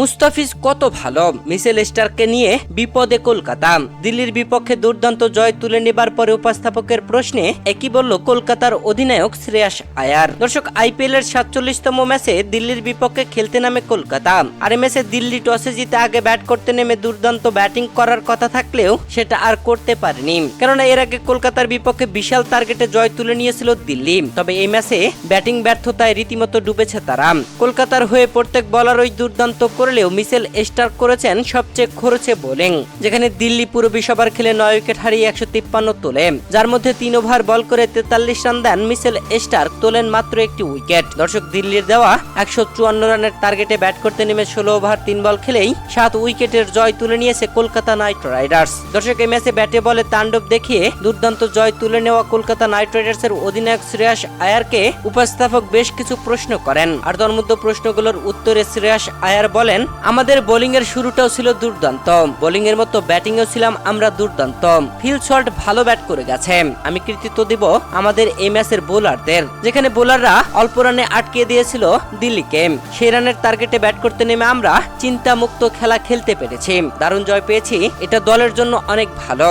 মুস্তাফিজ কত ভালো, মিচেল স্টার্ককে নিয়ে বিপদে কলকাতা। দিল্লির বিপক্ষে দুর্দান্ত জয় তুলে নেবার পরে উপস্থাপকের প্রশ্নে একই বলল কলকাতার অধিনায়ক শ্রেয়াস আয়ার। দর্শক, আইপিএল এর 47তম ম্যাচে দিল্লির বিপক্ষে খেলতে নামে কলকাতা। আর এই ম্যাচে দিল্লি টসে জিতে আগে ব্যাট করতে নেমে দুর্দান্ত ব্যাটিং করার কথা থাকলেও সেটা আর করতে পারেনি, কেননা এর আগে কলকাতার বিপক্ষে বিশাল টার্গেটে জয় তুলে নিয়েছিল দিল্লি। তবে এই ম্যাচে ব্যাটিং ব্যর্থতায় রীতিমতো ডুবেছে তারা। কলকাতার হয়ে প্রত্যেক বলারই দুর্দান্ত করলেও মিচেল স্টার্ক করেছেন সবচেয়ে খরচে বোলিং, যেখানে দিল্লি পুরো 20 ওভার খেলে 9 উইকেট হারিয়ে 153 তোলে, যার মধ্যে 3 ওভার বল করে 43 রান দেন মিচেল স্টার্ক, তোলেন মাত্র একটি উইকেট। দর্শক, দিল্লির দেওয়া 154 রানের টার্গেটে ব্যাট করতে নেমে 16 ওভার 3 বল খেলেই 7 উইকেটের জয় তুলে নিয়েছে কলকাতা নাইট রাইডার্স। দর্শক, এই ম্যাচে ব্যাটে বলে তাণ্ডব দেখিয়ে দুর্দান্ত জয় তুলে নেওয়া কলকাতা নাইট রাইডার্সের অধিনায়ক শ্রেয়াস আয়ারকে উপস্থাপক বেশ কিছু প্রশ্ন করেন। আর তার মধ্যে প্রশ্নগুলোর উত্তরে শ্রেয়াস আয়ার বলেন, আমাদের বোলিং এর শুরুটাও ছিল দুর্দান্ত, বোলিং এর মতো ব্যাটিং এও ছিলাম আমরা দুর্দান্ত। ফিল শট ভালো ব্যাট করে গেছে। আমি কৃতিত্ব দিব আমাদের এই ম্যাচের বোলারদের, যেখানে বোলাররা অল্প রানে আটকে দিয়েছিল দিল্লিকে। সেই রানের টার্গেটে ব্যাট করতে নেমে আমরা চিন্তামুক্ত খেলা খেলতে পেরেছি, দারুণ জয় পেয়েছি, এটা দলের জন্য অনেক ভালো।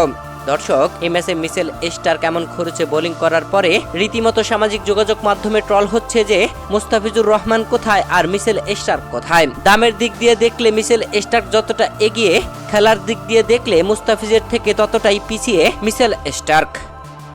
দর্শক, এই ম্যাচে মিচেল স্টার্ক কেমন খরচে বোলিং করার পরে রীতিমতো সামাজিক যোগাযোগ মাধ্যমে ট্রল হচ্ছে যে মুস্তাফিজুর রহমান কোথায় আর মিচেল স্টার্ক কোথায়। দামের দিক দিয়ে দেখলে মিচেল স্টার্ক যতটা এগিয়ে, খেলার দিক দিয়ে দেখলে মুস্তাফিজের থেকে ততটাই পিছিয়ে মিচেল স্টার্ক।